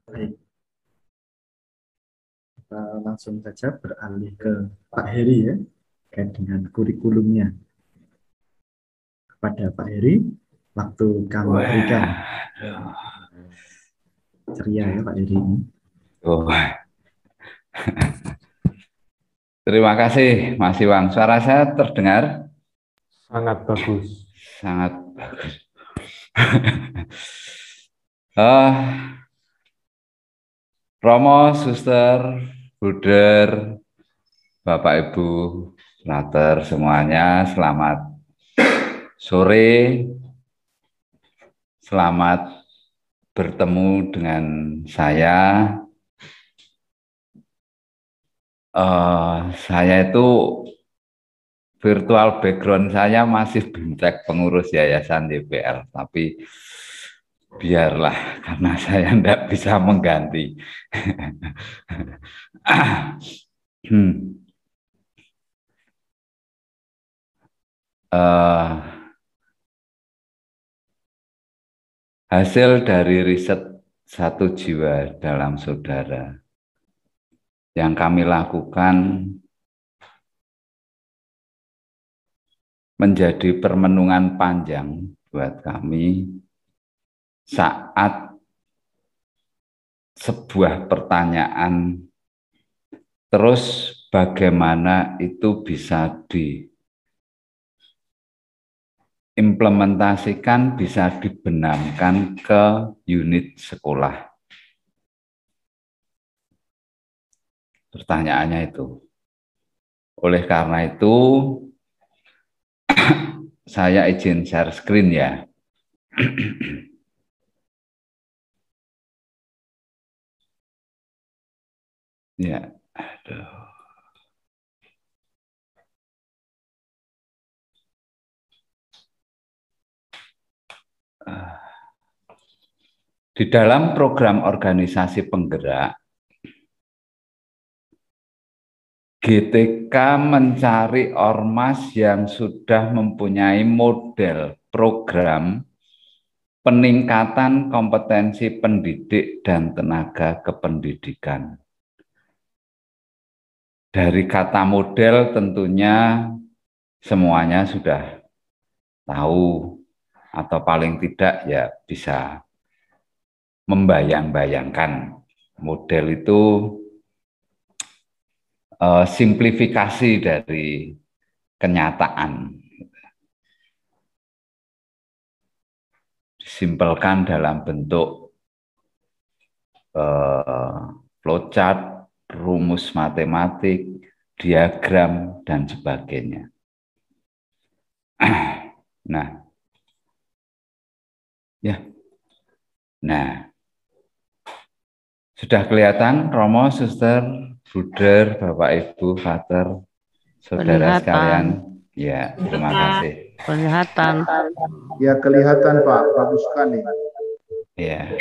Baik, kita langsung saja beralih ke Pak Heri ya, terkait dengan kurikulumnya. Kepada Pak Heri, waktu kami berikan. Ceria ya Pak Heri ini. Oh. Terima kasih Mas Iwang. Suara saya terdengar? Sangat bagus. Sangat bagus. uh, Romo, Suster, Bruder, Bapak Ibu, Frater semuanya, selamat sore. Selamat bertemu dengan saya. Saya itu virtual background saya masih BIMTEK pengurus Yayasan YPR, tapi biarlah karena saya tidak bisa mengganti. Hasil dari riset satu jiwa dalam saudara yang kami lakukan menjadi permenungan panjang buat kami saat sebuah pertanyaan terus bagaimana itu bisa diimplementasikan, bisa dibenamkan ke unit sekolah. Pertanyaannya itu. Oleh karena itu, saya izin share screen ya. Ya, aduh. Di dalam program organisasi penggerak, GTK mencari ormas yang sudah mempunyai model program peningkatan kompetensi pendidik dan tenaga kependidikan. Dari kata model tentunya semuanya sudah tahu atau paling tidak ya bisa membayang-bayangkan. Model itu simplifikasi dari kenyataan. Disimpelkan dalam bentuk flowchart, rumus matematik, diagram, dan sebagainya. Nah, ya, nah, sudah kelihatan Romo, Suster, Bruder, Bapak Ibu, Frater, saudara sekalian. Ya, terima kasih. Kelihatan. Ya, kelihatan Pak, bagus sekali. Ya.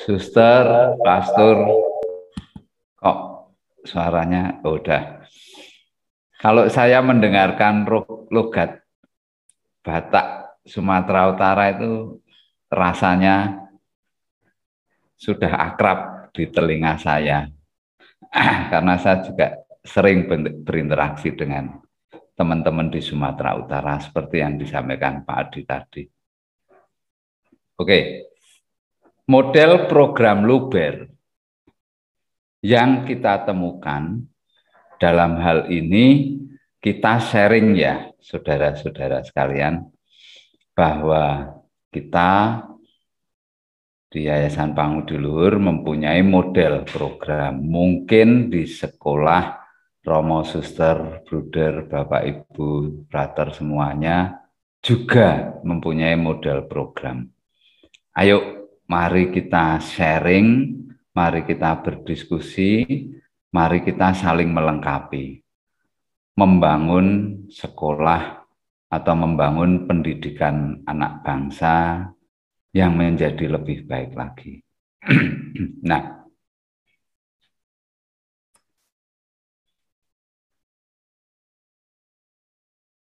Suster, pastor, kok suaranya udah. Kalau saya mendengarkan logat Batak Sumatera Utara itu rasanya sudah akrab di telinga saya. Karena saya juga sering berinteraksi dengan teman-teman di Sumatera Utara seperti yang disampaikan Pak Adi tadi. Oke. Model program Luber yang kita temukan dalam hal ini kita sharing ya saudara-saudara sekalian bahwa kita di Yayasan Pangudi Luhur mempunyai model program. Mungkin di sekolah Romo, Suster, Bruder, Bapak Ibu, Frater semuanya juga mempunyai model program. Ayo mari kita sharing, mari kita berdiskusi, mari kita saling melengkapi. Membangun sekolah atau membangun pendidikan anak bangsa yang menjadi lebih baik lagi. Nah,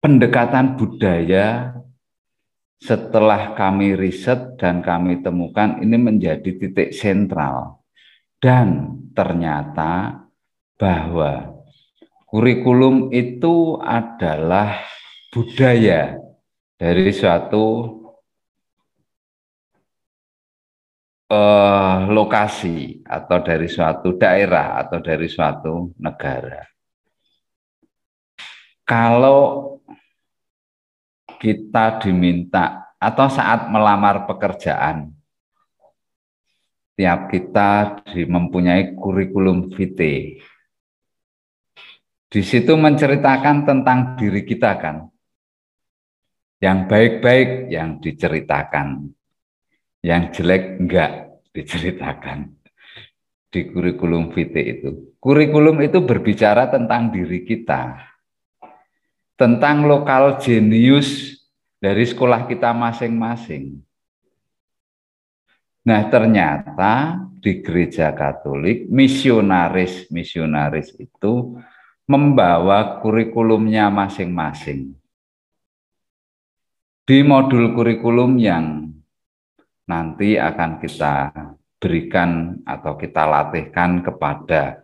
pendekatan budaya setelah kami riset dan kami temukan ini menjadi titik sentral. Dan ternyata bahwa kurikulum itu adalah budaya dari suatu lokasi atau dari suatu daerah atau dari suatu negara. Kalau kita diminta atau saat melamar pekerjaan, tiap kita mempunyai kurikulum vitae. Di situ menceritakan tentang diri kita kan. Yang baik-baik yang diceritakan. Yang jelek enggak diceritakan. Di kurikulum vitae itu. Kurikulum itu berbicara tentang diri kita. Tentang lokal jenius dari sekolah kita masing-masing. Nah, ternyata di gereja Katolik misionaris itu membawa kurikulumnya masing-masing. Di modul kurikulum yang nanti akan kita berikan atau kita latihkan kepada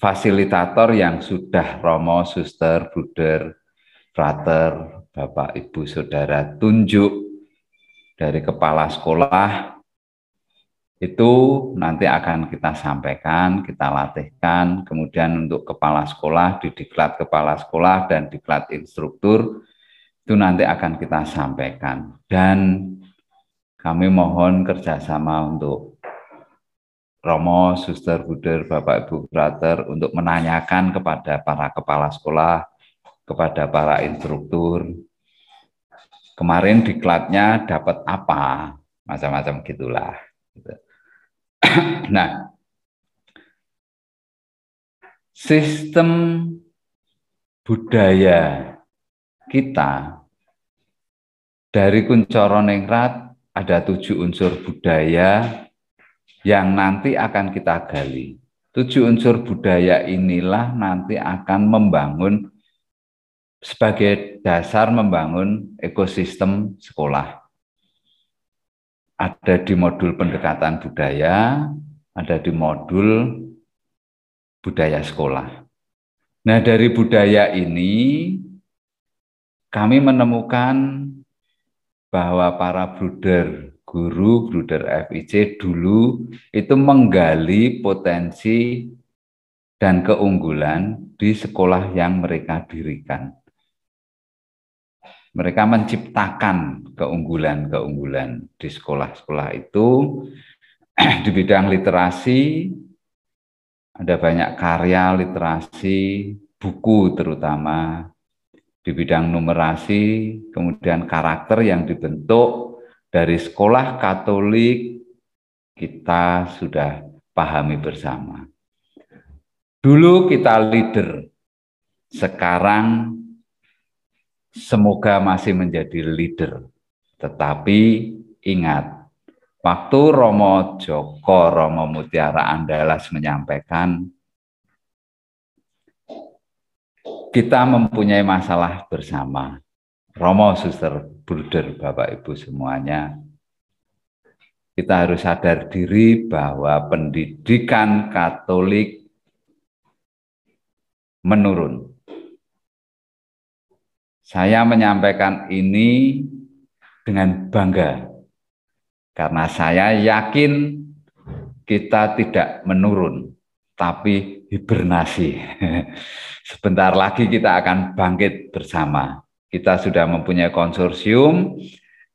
fasilitator yang sudah Romo, Suster, Bruder, Frater, Bapak, Ibu, Saudara tunjuk dari kepala sekolah, itu nanti akan kita sampaikan, kita latihkan, kemudian untuk kepala sekolah, di diklat kepala sekolah dan diklat instruktur, itu nanti akan kita sampaikan. Dan kami mohon kerjasama untuk Romo, Suster, Bruder, Bapak, Ibu, Frater untuk menanyakan kepada para kepala sekolah, kepada para instruktur, kemarin diklatnya dapat apa, macam-macam gitulah. Nah, sistem budaya kita dari Kuncoro Ningrat ada 7 unsur budaya yang nanti akan kita gali. 7 unsur budaya inilah nanti akan membangun sebagai dasar membangun ekosistem sekolah. Ada di modul pendekatan budaya, ada di modul budaya sekolah. Nah, dari budaya ini kami menemukan bahwa para bruder, guru, bruder FIC dulu itu menggali potensi dan keunggulan di sekolah yang mereka dirikan. Mereka menciptakan keunggulan-keunggulan di sekolah-sekolah itu. Di bidang literasi, ada banyak karya literasi, buku terutama. Di bidang numerasi, kemudian karakter yang dibentuk dari sekolah Katolik, kita sudah pahami bersama. Dulu kita leader, sekarang semoga masih menjadi leader. Tetapi ingat, waktu Romo Joko, Romo Mutiara Andalas menyampaikan, kita mempunyai masalah bersama. Romo, Suster, Bruder, Bapak, Ibu semuanya, kita harus sadar diri bahwa pendidikan Katolik menurun. Saya menyampaikan ini dengan bangga, karena saya yakin kita tidak menurun, tapi hibernasi. Sebentar lagi kita akan bangkit bersama. Kita sudah mempunyai konsorsium,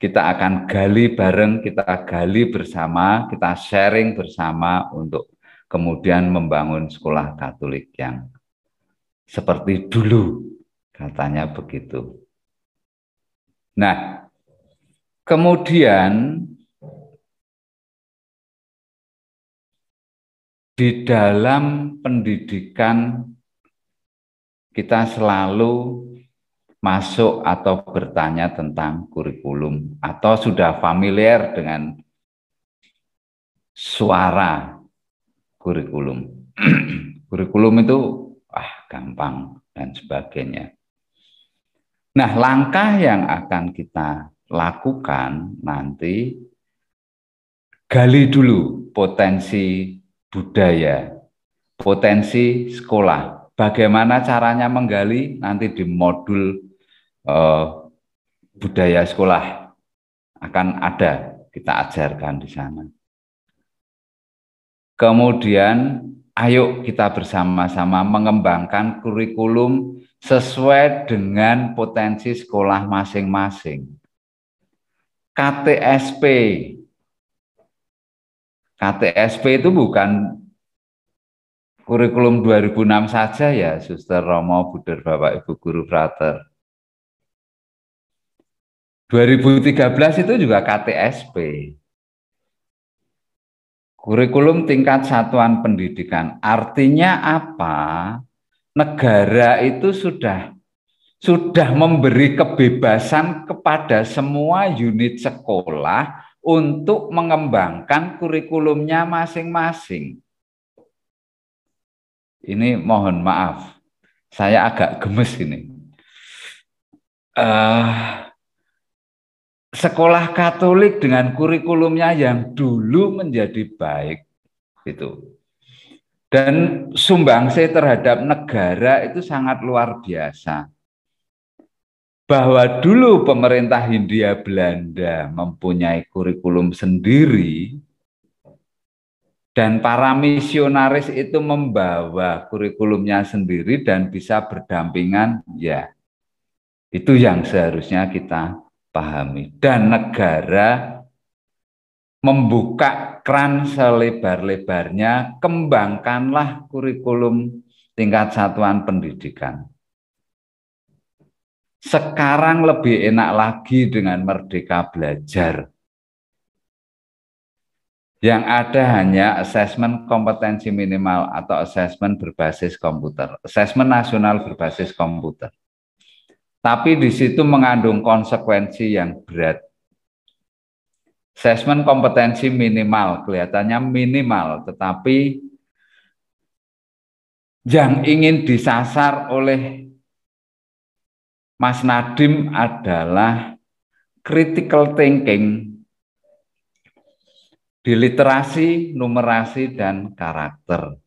kita akan gali bareng, kita gali bersama, kita sharing bersama untuk kemudian membangun sekolah Katolik yang seperti dulu. Katanya begitu. Nah, kemudian di dalam pendidikan kita selalu masuk atau bertanya tentang kurikulum atau sudah familiar dengan suara kurikulum. Kurikulum itu gampang, dan sebagainya. Nah, langkah yang akan kita lakukan nanti, gali dulu potensi budaya, potensi sekolah. Bagaimana caranya menggali nanti di modul budaya sekolah akan ada, kita ajarkan di sana. Kemudian ayo kita bersama-sama mengembangkan kurikulum sesuai dengan potensi sekolah masing-masing. KTSP. KTSP itu bukan kurikulum 2006 saja ya, Suster Romo, Buder, Bapak, Ibu, Guru, Frater. 2013 itu juga KTSP. Kurikulum tingkat satuan pendidikan. Artinya apa? Negara itu sudah memberi kebebasan kepada semua unit sekolah untuk mengembangkan kurikulumnya masing-masing. Ini mohon maaf, saya agak gemes ini. Sekolah Katolik dengan kurikulumnya yang dulu menjadi baik itu, dan sumbangsi terhadap negara itu sangat luar biasa. Bahwa dulu pemerintah Hindia Belanda mempunyai kurikulum sendiri dan para misionaris itu membawa kurikulumnya sendiri dan bisa berdampingan, ya itu yang seharusnya kita pahami. Dan negara membuka keran selebar-lebarnya, kembangkanlah kurikulum tingkat satuan pendidikan. Sekarang lebih enak lagi dengan Merdeka Belajar. Yang ada hanya asesmen kompetensi minimal atau asesmen berbasis komputer, asesmen nasional berbasis komputer. Tapi di situ mengandung konsekuensi yang berat. Asesmen kompetensi minimal, kelihatannya minimal, tetapi yang ingin disasar oleh Mas Nadiem adalah critical thinking di literasi, numerasi, dan karakter.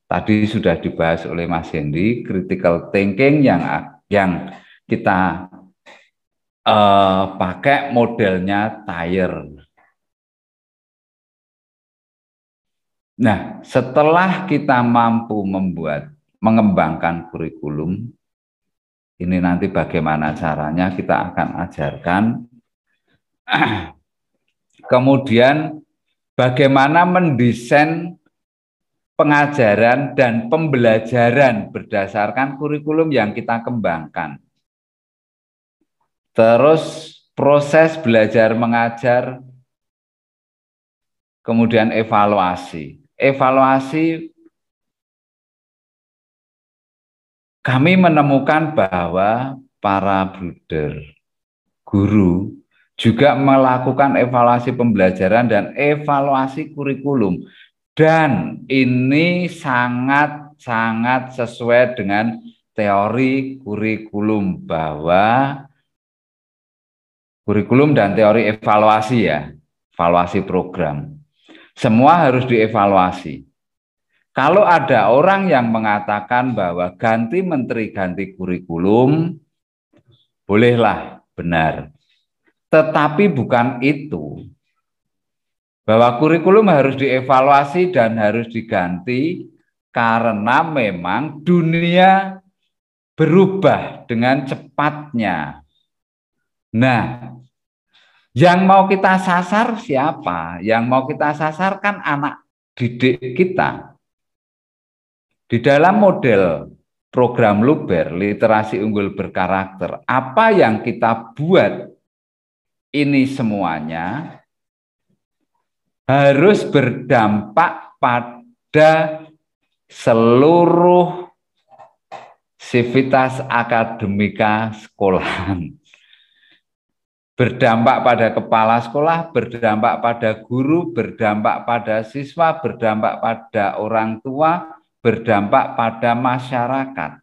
Tadi sudah dibahas oleh Mas Hendy, critical thinking yang kita pakai modelnya Thayer. Nah, setelah kita mampu mengembangkan kurikulum, ini nanti bagaimana caranya kita akan ajarkan. Kemudian bagaimana mendesain pengajaran dan pembelajaran berdasarkan kurikulum yang kita kembangkan. Terus proses belajar mengajar, kemudian evaluasi. Evaluasi, kami menemukan bahwa para bruder, guru, juga melakukan evaluasi pembelajaran dan evaluasi kurikulum. Dan ini sangat-sangat sesuai dengan teori kurikulum, bahwa kurikulum dan teori evaluasi ya, evaluasi program. Semua harus dievaluasi. Kalau ada orang yang mengatakan bahwa ganti menteri, ganti kurikulum, bolehlah, benar. Tetapi bukan itu. Bahwa kurikulum harus dievaluasi dan harus diganti karena memang dunia berubah dengan cepatnya. Nah, yang mau kita sasar siapa? Yang mau kita sasar kan anak didik kita. Di dalam model program Luber, literasi unggul berkarakter, apa yang kita buat ini semuanya harus berdampak pada seluruh sivitas akademika sekolahan. Berdampak pada kepala sekolah, berdampak pada guru, berdampak pada siswa, berdampak pada orang tua, berdampak pada masyarakat.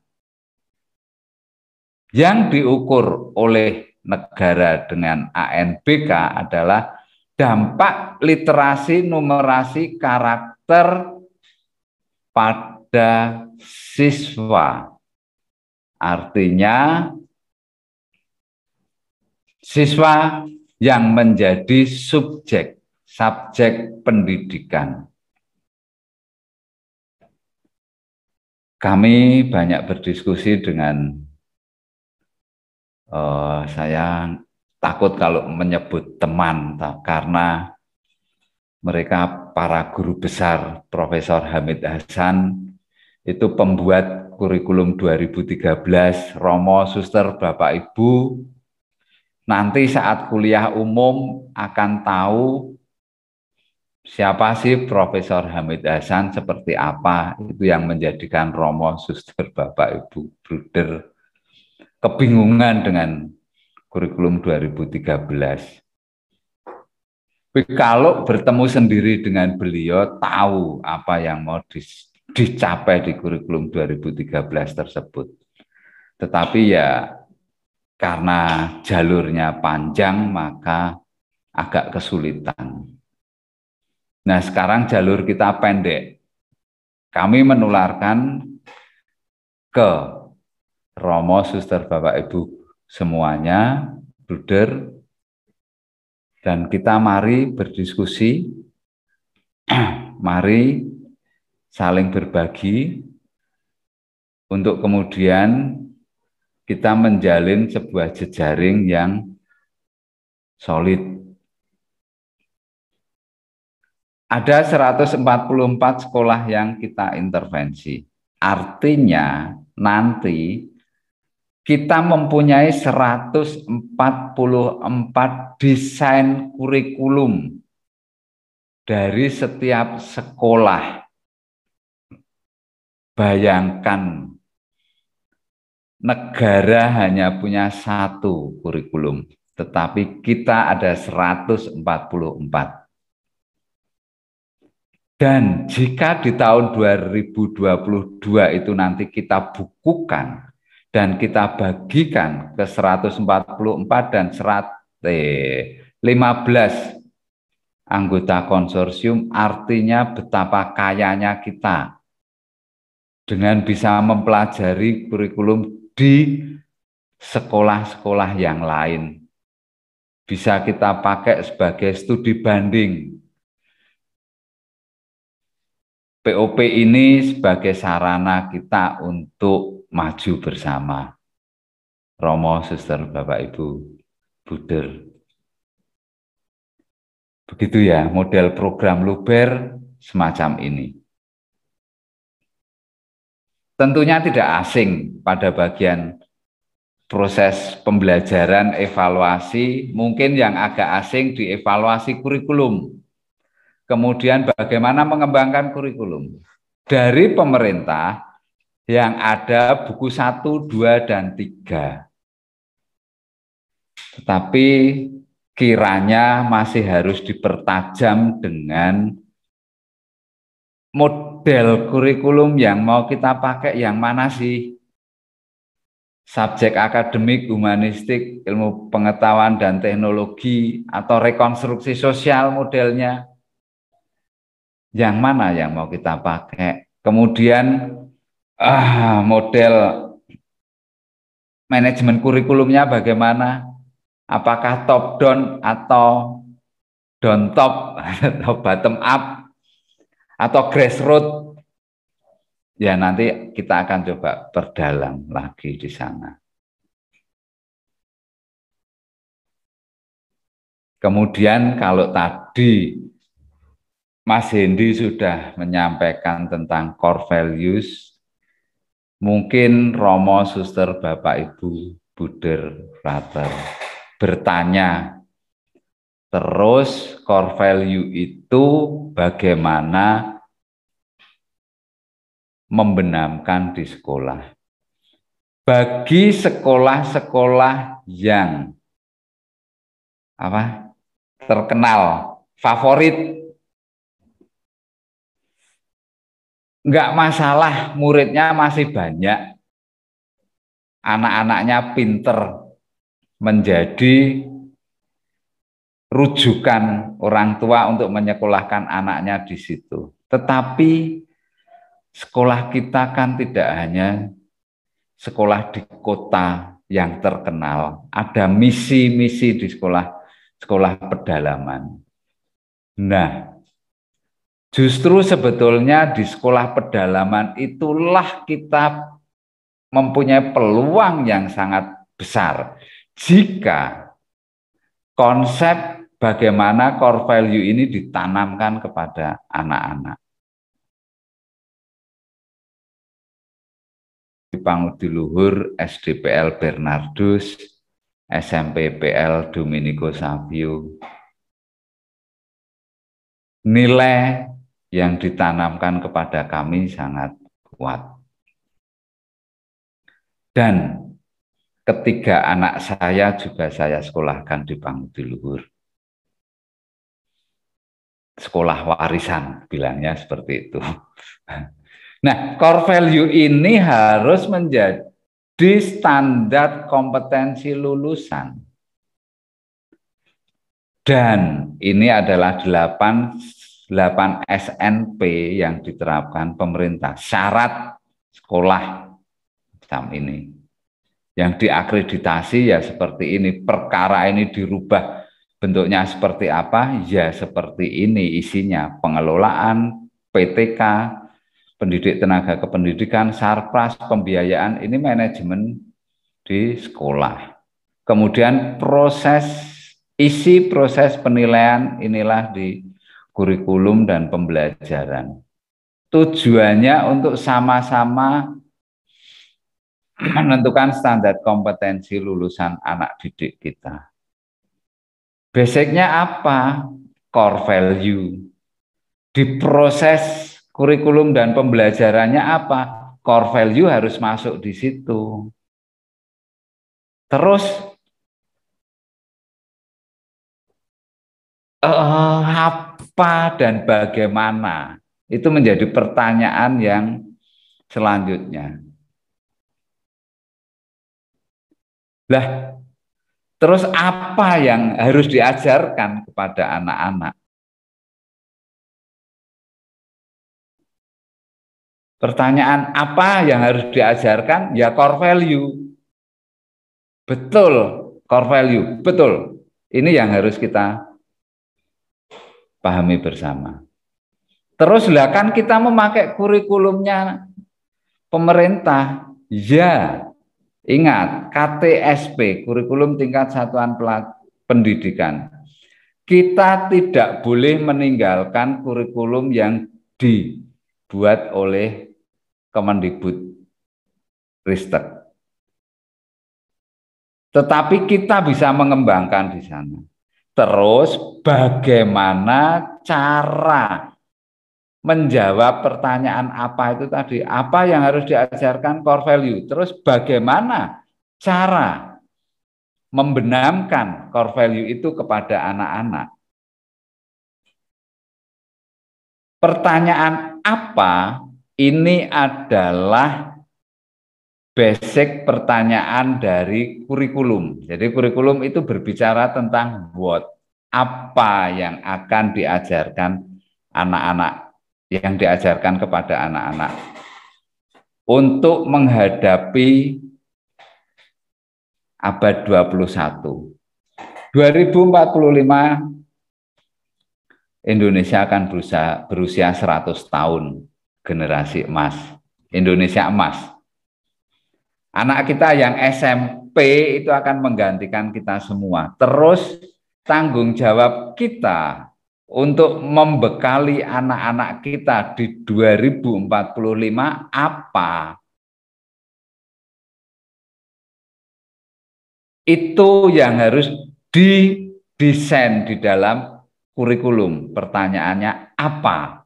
Yang diukur oleh negara dengan ANBK adalah dampak literasi, numerasi, karakter pada siswa. Artinya siswa yang menjadi subjek pendidikan. Kami banyak berdiskusi dengan saya takut kalau menyebut teman karena mereka para guru besar. Profesor Hamid Hasan itu pembuat kurikulum 2013, Romo, Suster, Bapak Ibu nanti saat kuliah umum akan tahu siapa sih Profesor Hamid Hasan, seperti apa. Itu yang menjadikan Romo, Suster, Bapak Ibu, Bruder kebingungan dengan kurikulum 2013. Tapi kalau bertemu sendiri dengan beliau, tahu apa yang mau dicapai di kurikulum 2013 tersebut. Tetapi ya karena jalurnya panjang, maka agak kesulitan. Nah, sekarang jalur kita pendek. Kami menularkan ke Romo, Suster, Bapak, Ibu semuanya, Bruder, dan kita mari berdiskusi, mari saling berbagi, untuk kemudian kita menjalin sebuah jejaring yang solid. Ada 144 sekolah yang kita intervensi. Artinya nanti kita mempunyai 144 desain kurikulum dari setiap sekolah. Bayangkan, negara hanya punya satu kurikulum, tetapi kita ada 144. Dan jika di tahun 2022 itu nanti kita bukukan dan kita bagikan ke 144 dan 15 anggota konsorsium, artinya betapa kayanya kita dengan bisa mempelajari kurikulum di sekolah-sekolah yang lain. Bisa kita pakai sebagai studi banding. POP ini sebagai sarana kita untuk maju bersama. Romo, Suster, Bapak, Ibu, Bruder. Begitu ya, model program Luber semacam ini. Tentunya tidak asing pada bagian proses pembelajaran, evaluasi, mungkin yang agak asing di evaluasi kurikulum. Kemudian bagaimana mengembangkan kurikulum. Dari pemerintah yang ada buku 1, 2, dan 3. Tetapi kiranya masih harus dipertajam dengan model kurikulum yang mau kita pakai yang mana sih? Subjek akademik, humanistik, ilmu pengetahuan dan teknologi, atau rekonstruksi sosial modelnya? Yang mana yang mau kita pakai? Kemudian model manajemen kurikulumnya bagaimana? Apakah top down atau down top atau bottom up atau grassroots? Ya nanti kita akan coba perdalam lagi di sana. Kemudian kalau tadi Mas Hendy sudah menyampaikan tentang core values, mungkin Romo, Suster, Bapak, Ibu, Bruder, Frater bertanya, terus core value itu bagaimana membenamkan di sekolah? Bagi sekolah-sekolah yang terkenal, favorit, Enggak masalah muridnya masih banyak, anak-anaknya pinter, menjadi rujukan orang tua untuk menyekolahkan anaknya di situ. Tetapi sekolah kita kan tidak hanya sekolah di kota yang terkenal, ada misi-misi di sekolah pedalaman. Nah, justru sebetulnya di sekolah pedalaman itulah kita mempunyai peluang yang sangat besar jika konsep bagaimana core value ini ditanamkan kepada anak-anak. Pangudi Luhur SDPL Bernardus, SMP PL Domenico Savio. Nilai yang ditanamkan kepada kami sangat kuat. Dan ketiga anak saya juga saya sekolahkan di Pangudi Luhur. Sekolah warisan, bilangnya seperti itu. Nah, core value ini harus menjadi standar kompetensi lulusan. Dan ini adalah 8 SNP yang diterapkan pemerintah. Syarat sekolah macam ini. Yang diakreditasi ya seperti ini. Perkara ini dirubah bentuknya seperti apa? Ya seperti ini isinya. Pengelolaan, PTK, pendidik tenaga kependidikan, sarpras, pembiayaan, ini manajemen di sekolah. Kemudian isi proses penilaian inilah di kurikulum dan pembelajaran. Tujuannya untuk sama-sama menentukan standar kompetensi lulusan anak didik kita. Basicnya apa? Core value. Di proses kurikulum dan pembelajarannya apa? Core value harus masuk di situ. Terus apa dan bagaimana? Itu menjadi pertanyaan yang selanjutnya. Lah, terus apa yang harus diajarkan kepada anak-anak? Pertanyaan apa yang harus diajarkan? Ya core value. Betul, core value. Betul. Ini yang harus kita pahami bersama. Terus lah kan kita memakai kurikulumnya pemerintah. Ya, ingat, KTSP, kurikulum tingkat satuan pendidikan. Kita tidak boleh meninggalkan kurikulum yang dibuat oleh Kemendikbudristek. Tetapi kita bisa mengembangkan di sana. Terus bagaimana cara menjawab pertanyaan apa itu tadi? Apa yang harus diajarkan core value? Terus bagaimana cara membenamkan core value itu kepada anak-anak? Pertanyaan apa ini adalah basic pertanyaan dari kurikulum. Jadi kurikulum itu berbicara tentang what, apa yang akan diajarkan anak-anak, yang diajarkan kepada anak-anak untuk menghadapi abad 21. 2045 Indonesia akan berusia 100 tahun, generasi emas, Indonesia emas. Anak kita yang SMP itu akan menggantikan kita semua. Terus tanggung jawab kita untuk membekali anak-anak kita di 2045 apa? Itu yang harus didesain di dalam kurikulum. Pertanyaannya apa?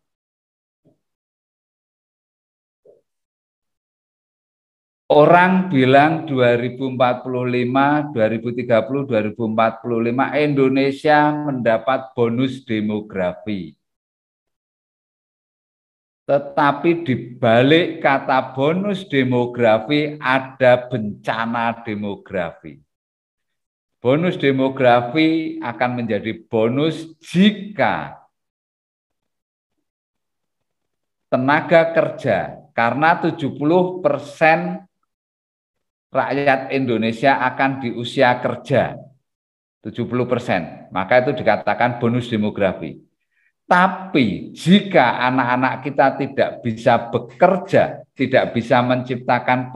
Orang bilang 2045, 2030, 2045 Indonesia mendapat bonus demografi. Tetapi di balik kata bonus demografi ada bencana demografi. Bonus demografi akan menjadi bonus jika tenaga kerja, karena 70% rakyat Indonesia akan di usia kerja, 70%, maka itu dikatakan bonus demografi. Tapi jika anak-anak kita tidak bisa bekerja, tidak bisa menciptakan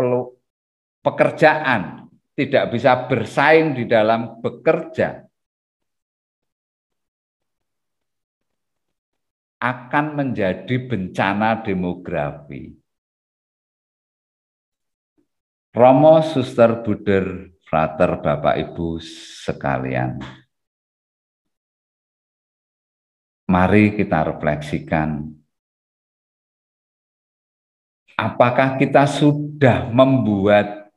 pekerjaan, tidak bisa bersaing di dalam bekerja, akan menjadi bencana demografi. Romo, Suster, Buder, Frater, Bapak, Ibu sekalian, mari kita refleksikan, apakah kita sudah membuat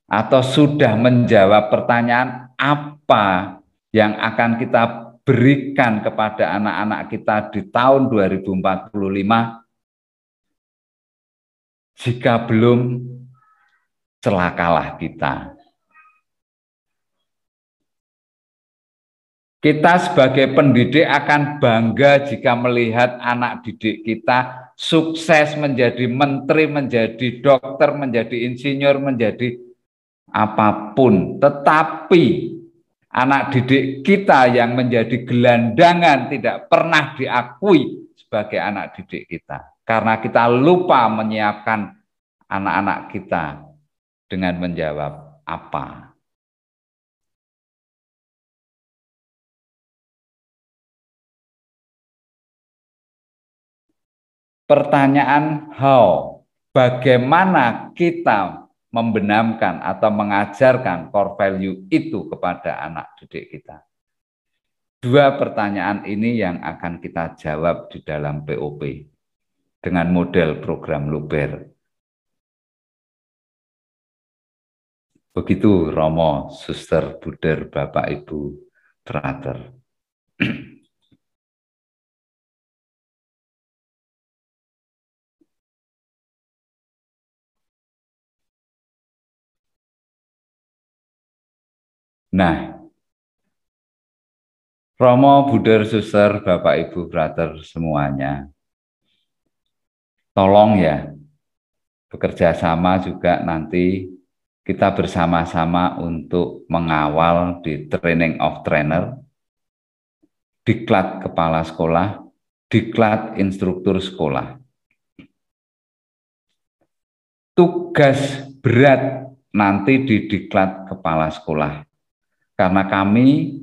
atau sudah menjawab pertanyaan apa yang akan kita berikan kepada anak-anak kita di tahun 2045? Jika belum, celakalah kita. Kita sebagai pendidik akan bangga jika melihat anak didik kita sukses menjadi menteri, menjadi dokter, menjadi insinyur, menjadi apapun. Tetapi anak didik kita yang menjadi gelandangan tidak pernah diakui sebagai anak didik kita. Karena kita lupa menyiapkan anak-anak kita dengan menjawab apa. Pertanyaan how, bagaimana kita membenamkan atau mengajarkan core value itu kepada anak didik kita. Dua pertanyaan ini yang akan kita jawab di dalam POP dengan model program Luber. Begitu Romo, Suster, Buder, Bapak, Ibu, Frater. Nah, Romo, Buder, Suster, Bapak, Ibu, Frater semuanya, tolong ya, bekerja sama juga nanti kita bersama-sama untuk mengawal di training of trainer, diklat kepala sekolah, diklat instruktur sekolah. Tugas berat nanti di diklat kepala sekolah, karena kami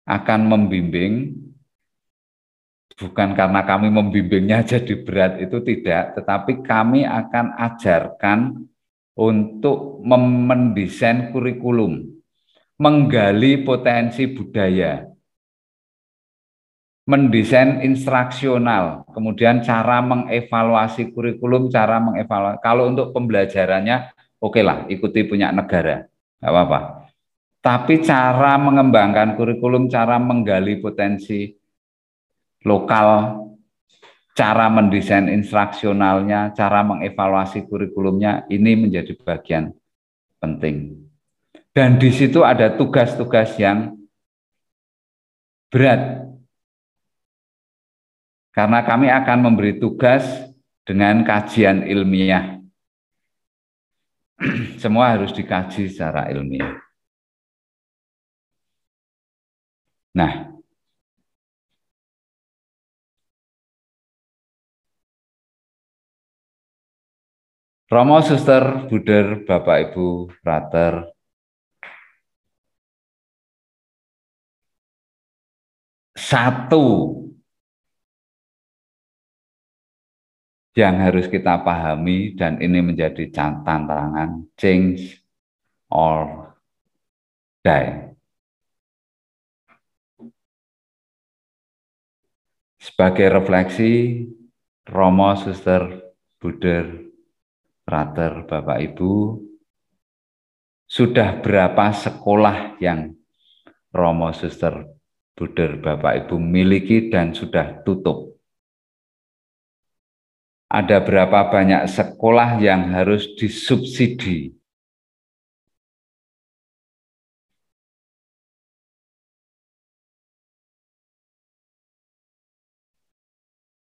akan membimbing, bukan karena kami membimbingnya jadi berat, itu tidak, tetapi kami akan ajarkan untuk mendesain kurikulum, menggali potensi budaya, mendesain instruksional, kemudian cara mengevaluasi kurikulum, cara mengevaluasi. Kalau untuk pembelajarannya, oke lah, ikuti punya negara, nggak apa-apa. Tapi cara mengembangkan kurikulum, cara menggali potensi lokal, cara mendesain instruksionalnya, cara mengevaluasi kurikulumnya, ini menjadi bagian penting. Dan di situ ada tugas-tugas yang berat. Karena kami akan memberi tugas dengan kajian ilmiah. Semua harus dikaji secara ilmiah. Nah, Romo, Suster, Buder, Bapak, Ibu, Frater, satu yang harus kita pahami, dan ini menjadi tantangan, change or die. Sebagai refleksi, Romo, Suster, Buder, Frater, Bapak, Ibu, sudah berapa sekolah yang Romo, Suster, Buder, Bapak, Ibu miliki dan sudah tutup? Ada berapa banyak sekolah yang harus disubsidi?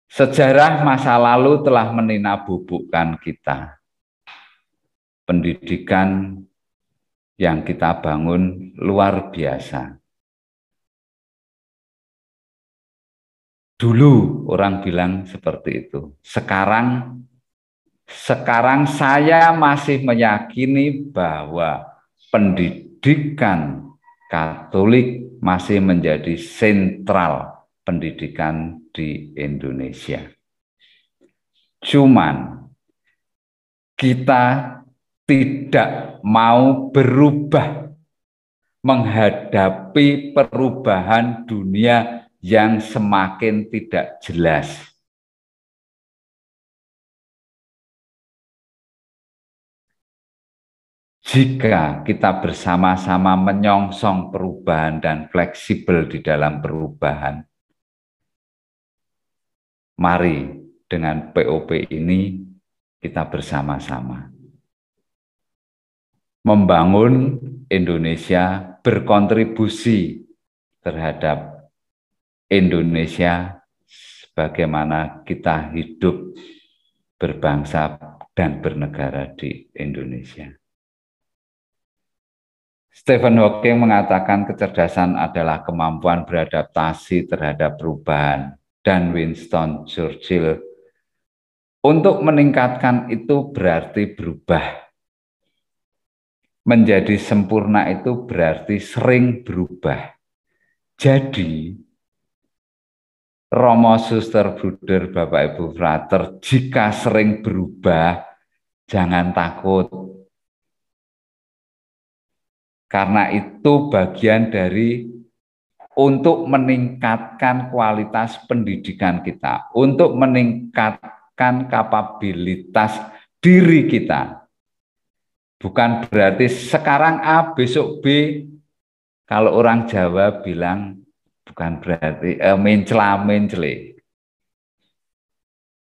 Sejarah masa lalu telah meninabobokan kita. Pendidikan yang kita bangun luar biasa. Dulu orang bilang seperti itu. Sekarang saya masih meyakini bahwa pendidikan Katolik masih menjadi sentral pendidikan di Indonesia. Cuman kita tidak mau berubah menghadapi perubahan dunia yang semakin tidak jelas. Jika kita bersama-sama menyongsong perubahan dan fleksibel di dalam perubahan, mari dengan POP ini kita bersama-sama membangun Indonesia, berkontribusi terhadap Indonesia sebagaimana kita hidup berbangsa dan bernegara di Indonesia. Stephen Hawking mengatakan kecerdasan adalah kemampuan beradaptasi terhadap perubahan, dan Winston Churchill, untuk meningkatkan itu berarti berubah. Menjadi sempurna itu berarti sering berubah. Jadi, Romo, Suster, Bruder, Bapak, Ibu, Frater, jika sering berubah, jangan takut. Karena itu bagian dari untuk meningkatkan kualitas pendidikan kita, untuk meningkatkan kapabilitas diri kita. Bukan berarti sekarang A, besok B. Kalau orang Jawa bilang, bukan berarti mencela-mencele.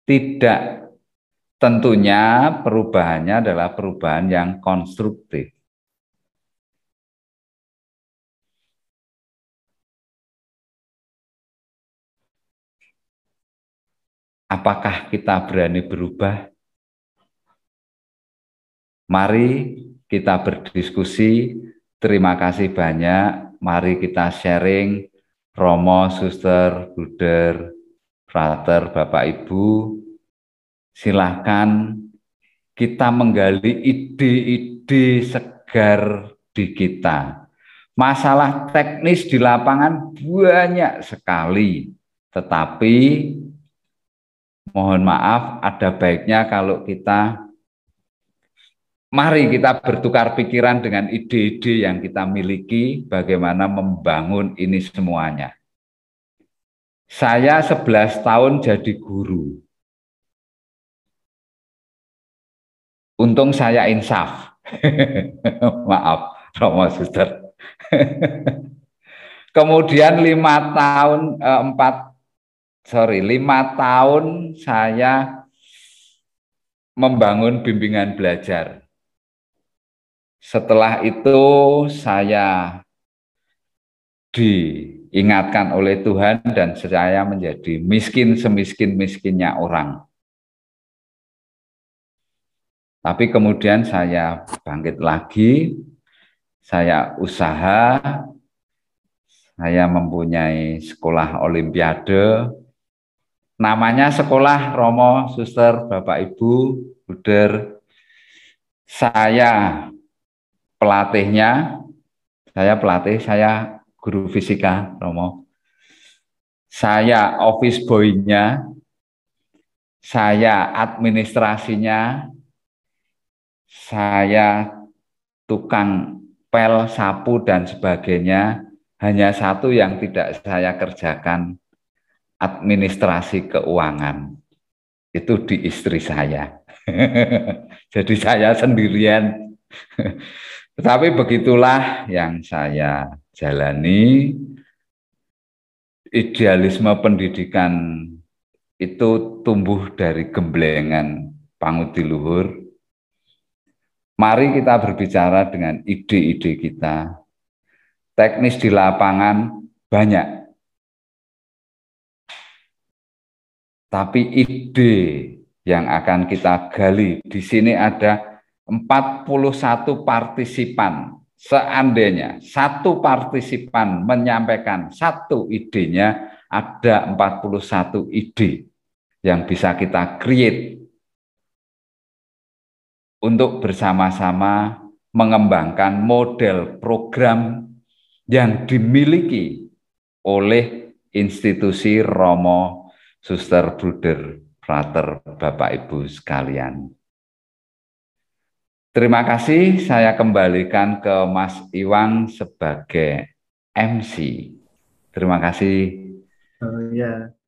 Tidak, tentunya perubahannya adalah perubahan yang konstruktif. Apakah kita berani berubah? Mari kita berdiskusi. Terima kasih banyak. Mari kita sharing. Romo, Suster, Bruder, Frater, Bapak, Ibu. Silahkan kita menggali ide-ide segar di kita. Masalah teknis di lapangan banyak sekali. Tetapi mohon maaf, ada baiknya kalau mari kita bertukar pikiran dengan ide-ide yang kita miliki, bagaimana membangun ini semuanya. Saya 11 tahun jadi guru. Untung saya insaf. Maaf, Romo Suster. Kemudian 5 tahun saya membangun bimbingan belajar. Setelah itu saya diingatkan oleh Tuhan dan saya menjadi miskin semiskin-miskinnya orang. Tapi kemudian saya bangkit lagi, saya usaha, saya mempunyai sekolah olimpiade, namanya Sekolah Romo, Suster, Bapak, Ibu, Bruder. Saya pelatihnya, saya guru fisika, Romo. Saya office boy-nya, saya administrasinya, saya tukang pel, sapu, dan sebagainya. Hanya satu yang tidak saya kerjakan, administrasi keuangan. Itu di istri saya. Jadi saya sendirian. Tetapi begitulah yang saya jalani. Idealisme pendidikan itu tumbuh dari gemblengan Pangudiluhur. Mari kita berbicara dengan ide-ide kita. Teknis di lapangan banyak. Tapi ide yang akan kita gali di sini ada 41 partisipan. Seandainya satu partisipan menyampaikan satu idenya, ada 41 ide yang bisa kita create untuk bersama-sama mengembangkan model program yang dimiliki oleh institusi Romo, Suster, Bruder, Frater, Bapak Ibu sekalian. Terima kasih, saya kembalikan ke Mas Iwan sebagai MC. Terima kasih. Ya.